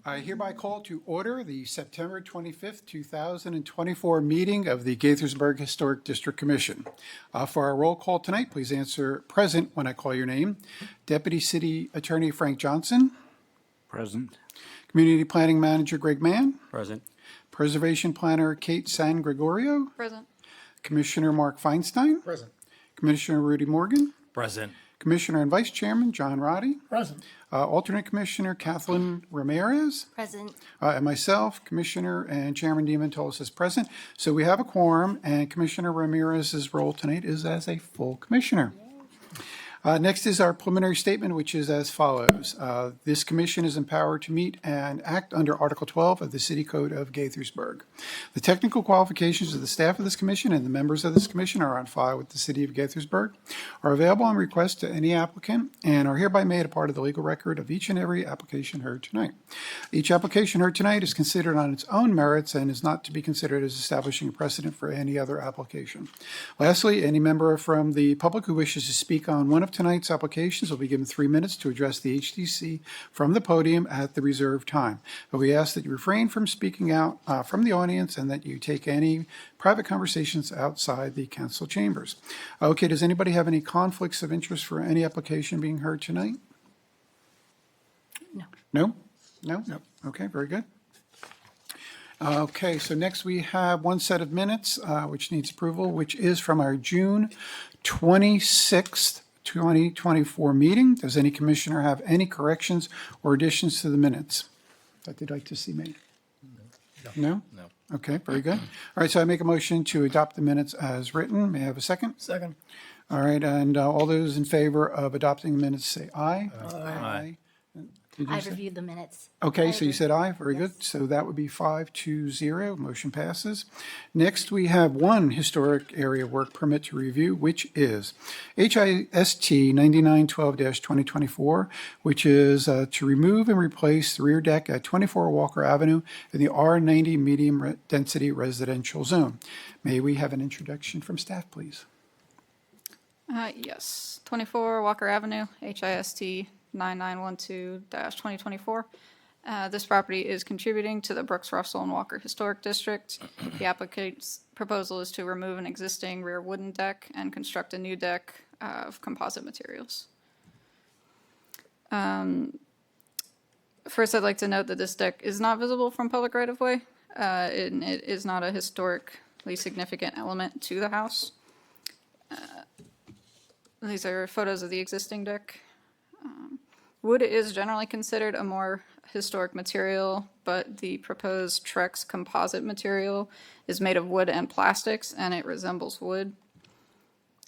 I hereby call to order the September 25th, 2024 meeting of the Gaithersburg Historic District Commission. For our roll call tonight, please answer present when I call your name. Deputy City Attorney Frank Johnson. Present. Community Planning Manager Greg Mann. Present. Preservation Planner Kate San Gregorio. Present. Commissioner Mark Feinstein. Present. Commissioner Rudy Morgan. Present. Commissioner and Vice Chairman John Roddy. Present. Alternate Commissioner Kathleen Ramirez. Present. And myself, Commissioner and Chairman Diamantolis is present. So we have a quorum, and Commissioner Ramirez's role tonight is as a full commissioner. Next is our preliminary statement, which is as follows. This commission is empowered to meet and act under Article 12 of the City Code of Gaithersburg. The technical qualifications of the staff of this commission and the members of this commission are on file with the City of Gaithersburg, are available on request to any applicant, and are hereby made a part of the legal record of each and every application heard tonight. Each application heard tonight is considered on its own merits and is not to be considered as establishing a precedent for any other application. Lastly, any member from the public who wishes to speak on one of tonight's applications will be given 3 minutes to address the HDC from the podium at the reserved time. But we ask that you refrain from speaking out from the audience and that you take any private conversations outside the council chambers. Okay, does anybody have any conflicts of interest for any application being heard tonight? No. No? No? No. Okay, very good. Okay, so next we have one set of minutes which needs approval, which is from our June 26th, 2024 meeting. Does any commissioner have any corrections or additions to the minutes that they'd like to see made? No? No. Okay, very good. All right, so I make a motion to adopt the minutes as written. May I have a second? Second. All right, and all those in favor of adopting the minutes say aye. Aye. Did you I say? reviewed the minutes. Okay, so you said aye, very Yes. good. So that would be 5-0, motion passes. Next, we have one historic area work permit to review, which is HIST 9912-2024, which is to remove and replace the rear deck at 24 Walker Avenue in the R90 medium density residential zone. May we have an introduction from staff, please? Yes, 24 Walker Avenue, HIST 9912-2024. This property is contributing to the Brooks, Russell, and Walker Historic District. The applicant's proposal is to remove an existing rear wooden deck and construct a new deck of composite materials. First, I'd like to note that this deck is not visible from public right-of-way, and it is not a historically significant element to the house. These are photos of the existing deck. Wood is generally considered a more historic material, but the proposed Trex composite material is made of wood and plastics, and it resembles wood.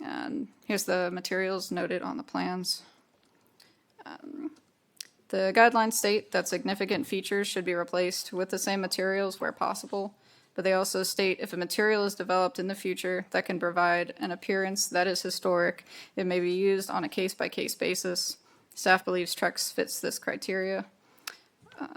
And here's the materials noted on the plans. The guidelines state that significant features should be replaced with the same materials where possible, but they also state if a material is developed in the future that can provide an appearance that is historic, it may be used on a case-by-case basis. Staff believes Trex fits this criteria.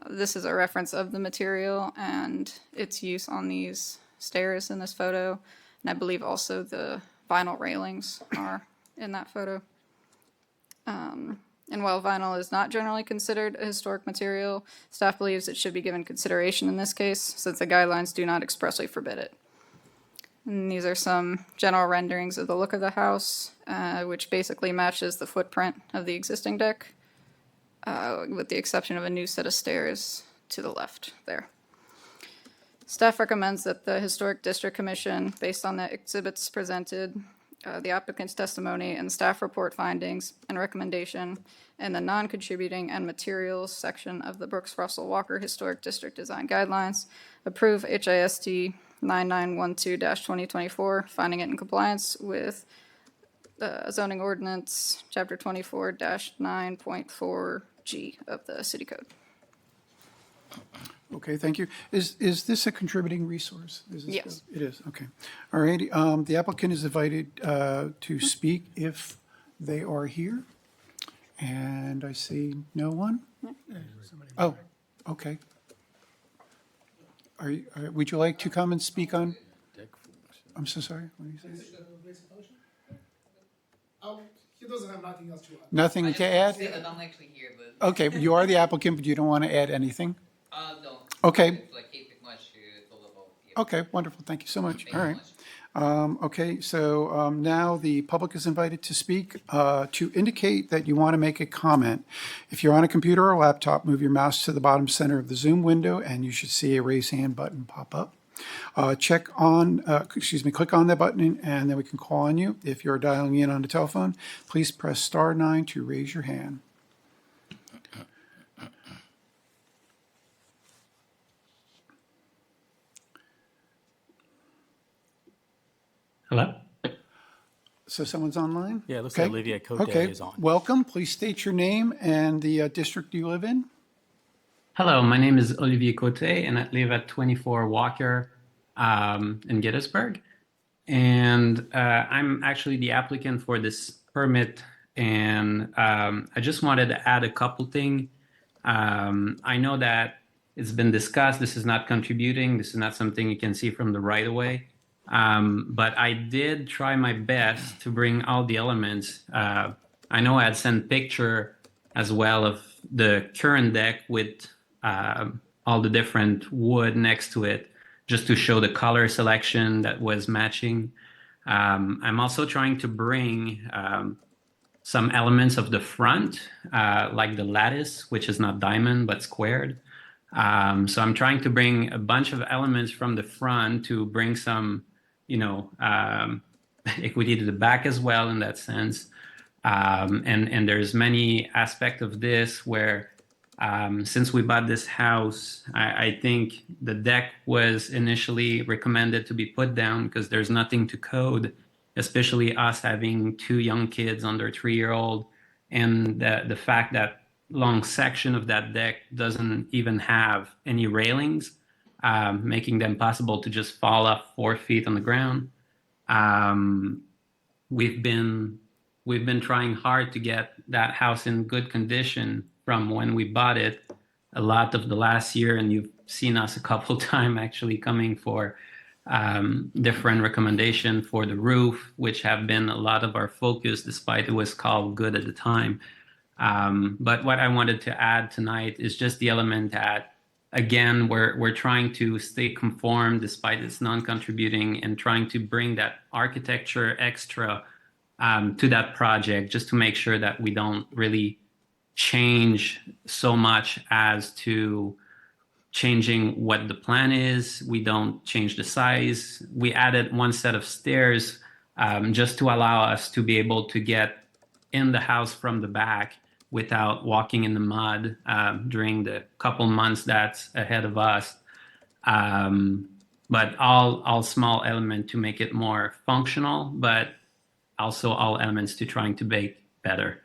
This is a reference of the material and its use on these stairs in this photo, and I believe also the vinyl railings are in that photo. And while vinyl is not generally considered a historic material, staff believes it should be given consideration in this case, since the guidelines do not expressly forbid it. And these are some general renderings of the look of the house, which basically matches the footprint of the existing deck, with the exception of a new set of stairs to the left there. Staff recommends that the Historic District Commission, based on the exhibits presented, the applicant's testimony and staff report findings and recommendation, and the non-contributing and materials section of the Brooks Russell Walker Historic District Design Guidelines, approve HIST 9912-2024, finding it in compliance with zoning ordinance chapter 24-9.4G of the city code. Okay, thank you. Is this a contributing resource? Is this Yes. It is, okay. All righty, the applicant is invited to speak if they are here, and I see no one. Oh, okay. Would you like to come and speak on? I'm so sorry. What did you say? He doesn't have nothing else to add. Nothing to add? Say that I'm actually here, but Okay, you are the applicant, but you don't want to add anything? No. Okay. It's like keep it much to level. Yeah. Okay, wonderful. Thank you so much. Thank All you right. much. Okay, so now the public is invited to speak. To indicate that you want to make a comment, if you're on a computer or laptop, move your mouse to the bottom center of the Zoom window and you should see a raise hand button pop up. Click on that button and then we can call on you. If you're dialing in on the telephone, please press *9 to raise your hand. Hello? So someone's online? Yeah, it looks Okay. like Olivia Cote Okay. is on. Welcome. Please state your name and the district you live in. Hello, my name is Olivier Cote, and I live at 24 Walker in Gettysburg. And I'm actually the applicant for this permit, and I just wanted to add a couple things. I know that it's been discussed, this is not contributing, this is not something you can see from the right of way. But I did try my best to bring all the elements. I know I had sent picture as well of the current deck with all the different wood next to it, just to show the color selection that was matching. I'm also trying to bring some elements of the front, like the lattice, which is not diamond but squared. So I'm trying to bring a bunch of elements from the front to bring some, equity to the back as well in that sense. And there's many aspects of this where since we bought this house, I think the deck was initially recommended to be put down because there's nothing to code, especially us having two young kids under 3-year-old, and the fact that long section of that deck doesn't even have any railings, making them possible to just fall off 4 feet on the ground. Um, we've been trying hard to get that house in good condition from when we bought it a lot of the last year, and you've seen us a couple times actually coming for different recommendation for the roof, which have been a lot of our focus despite it was called good at the time. But what I wanted to add tonight is just the element that, again, we're trying to stay conform despite it's non-contributing, and trying to bring that architecture extra to that project, just to make sure that we don't really change so much as to changing what the plan is. We don't change the size. We added one set of stairs just to allow us to be able to get in the house from the back without walking in the mud during the couple months that's ahead of us. But all small element to make it more functional, but also all elements to trying to make better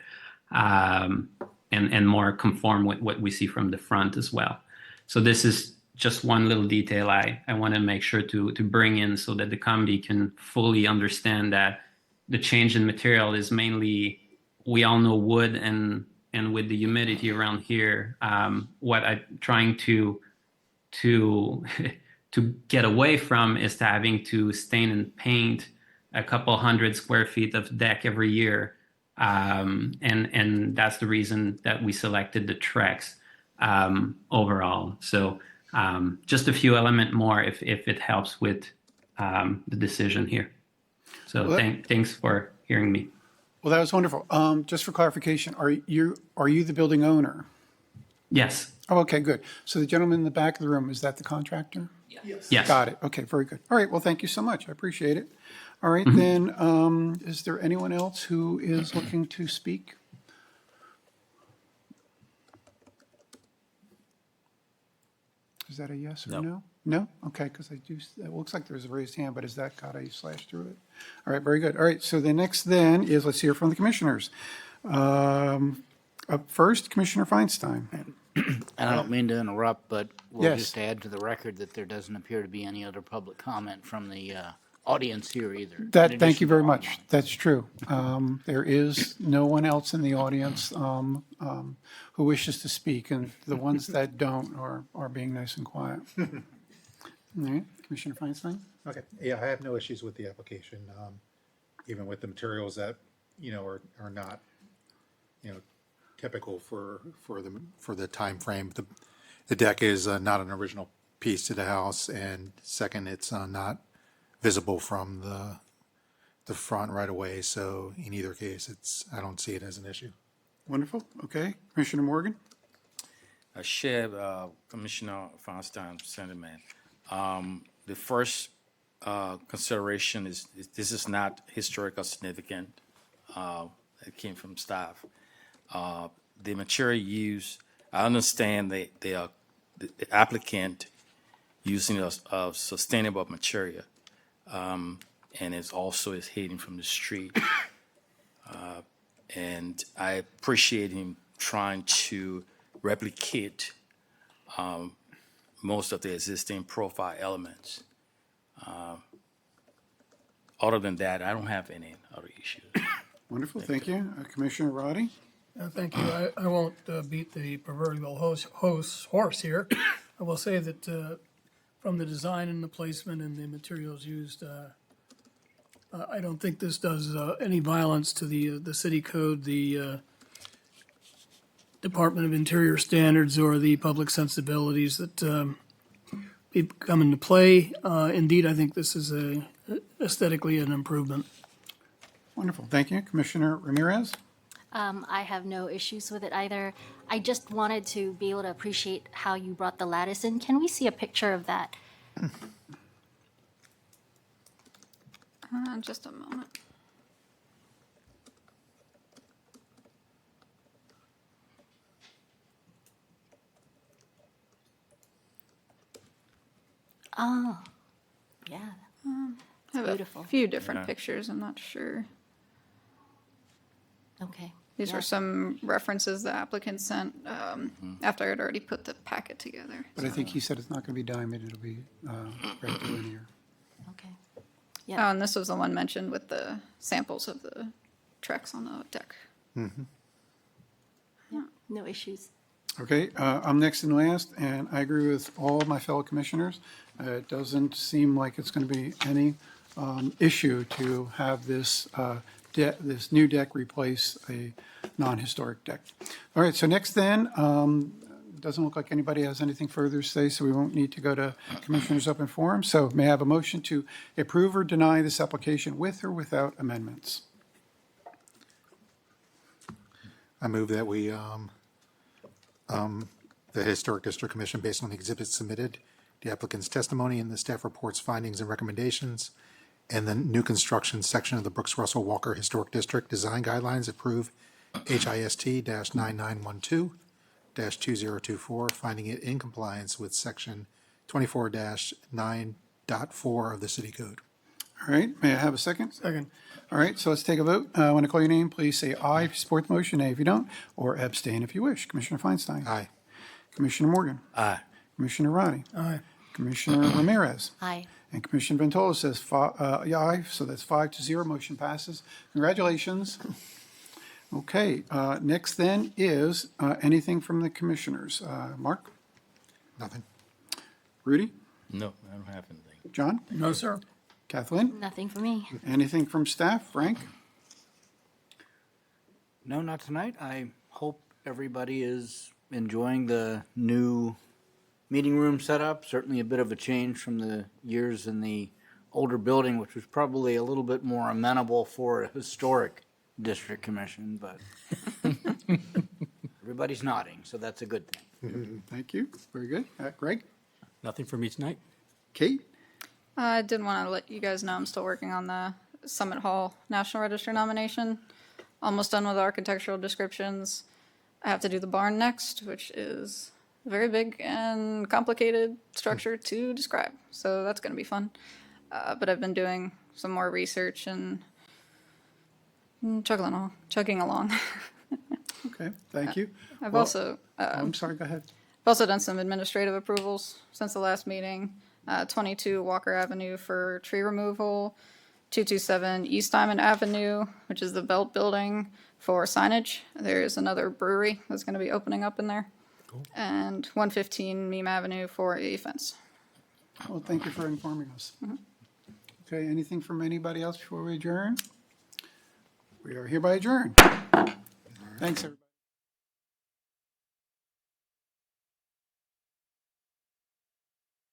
and more conform with what we see from the front as well. So this is just one little detail I want to make sure to bring in so that the committee can fully understand that the change in material is mainly, we all know wood, and with the humidity around here, what I'm trying to to get away from is to having to stain and paint a couple 100 square feet of deck every year. And that's the reason that we selected the Trex overall. So just a few element more if it helps with the decision here. So Well, thanks for hearing me. Well, that was wonderful. Just for clarification, are you the building owner? Yes. Oh, okay, good. So the gentleman in the back of the room, is that the contractor? Yes. Yes. Got it. Okay, very good. All right, well, thank you so much. I appreciate it. All right, then, is there anyone else who is looking to speak? Is that a yes or No. no? No? Okay, because it looks like there's a raised hand, but is that got a slash through it? All right, very good. All right, so the next then is, let's hear from the commissioners. Up first, Commissioner Feinstein. And I don't mean to interrupt, but we'll Yes. just add to the record that there doesn't appear to be any other public comment from the audience here either. in Thank addition you to very much. online. That's true. There is no one else in the audience who wishes to speak, and the ones that don't are being nice and quiet. All right, Commissioner Feinstein? Okay, yeah, I have no issues with the application, even with the materials that, are not, typical for the timeframe. the deck is not an original piece to the house, and second, it's not visible from the front right away. So in either case, I don't see it as an issue. Wonderful. Okay. Commissioner Morgan? I share Commissioner Feinstein's sentiment. The first consideration is this is not historical significant. It came from staff. The material used, I understand the applicant using a sustainable material, and it's also is hating from the street. And I appreciate him trying to replicate most of the existing profile elements. Other than that, I don't have any other issues. Wonderful. Thank you. Commissioner Roddy? Thank you. I won't beat the proverbial horse here. I will say that from the design and the placement and the materials used, I don't think this does any violence to the city code, the Department of Interior standards, or the public sensibilities that come into play. Indeed, I think this is aesthetically an improvement. Wonderful. Thank you. Commissioner Ramirez? I have no issues with it either. I just wanted to be able to appreciate how you brought the lattice in. Can we see a picture of that? Just a moment. Oh, yeah. I have beautiful. a few different pictures. I'm not sure. Okay. These Yeah. were some references the applicant sent after I had already put the packet together. But I think he said it's not going to be diamond, it'll be rectilinear. Okay. Oh, Yeah. and this was the one mentioned with the samples of the tracks on the deck. Yeah. No issues. Okay, I'm next and last, and I agree with all of my fellow commissioners. It doesn't seem like it's going to be any issue to have this this new deck replace a non-historic deck. All right, so next then, doesn't look like anybody has anything further to say, so we won't need to go to Commissioners' Open Forum. So may I have a motion to approve or deny this application with or without amendments? I move that we, the Historic District Commission, based on the exhibits submitted, the applicant's testimony and the staff report's findings and recommendations, and the new construction section of the Brooks Russell Walker Historic District Design Guidelines, approve HIST-9912-2024, finding it in compliance with section 24-9.4 of the city code. All right, may I have a second? Second. All right, so let's take a vote. When I call your name, please say aye if you support the motion, nay if you don't, or abstain if you wish. Commissioner Feinstein? Aye. Commissioner Morgan? Aye. Commissioner Roddy? Aye. Commissioner Ramirez? Aye. And Commissioner Ventola says aye, so that's 5-0, motion passes. Congratulations. Okay, next then is anything from the commissioners. Mark? Nothing. Rudy? No, I don't have anything. John? No, sir. Kathleen? Nothing for me. Anything from staff? Frank? No, not tonight. I hope everybody is enjoying the new meeting room setup. Certainly a bit of a change from the years in the older building, which was probably a little bit more amenable for a historic district commission, but everybody's nodding, so that's a good thing. Thank you. Very good. Greg? Nothing for me tonight. Kate? I did want to let you guys know I'm still working on the Summit Hall National Register nomination. Almost done with architectural descriptions. I have to do the barn next, which is a very big and complicated structure to describe. So that's going to be fun. But I've been doing some more research and chugging along. Okay, thank you. I've Well, also I'm sorry, go ahead. I've also done some administrative approvals since the last meeting. 22 Walker Avenue for tree removal, 227 East Diamond Avenue, which is the Belt Building, for signage. There's another brewery that's going to be opening up in there. And 115 Meme Avenue for a fence. Well, thank you for informing us. Okay, anything from anybody else before we adjourn? We are hereby adjourned. Thanks, everybody.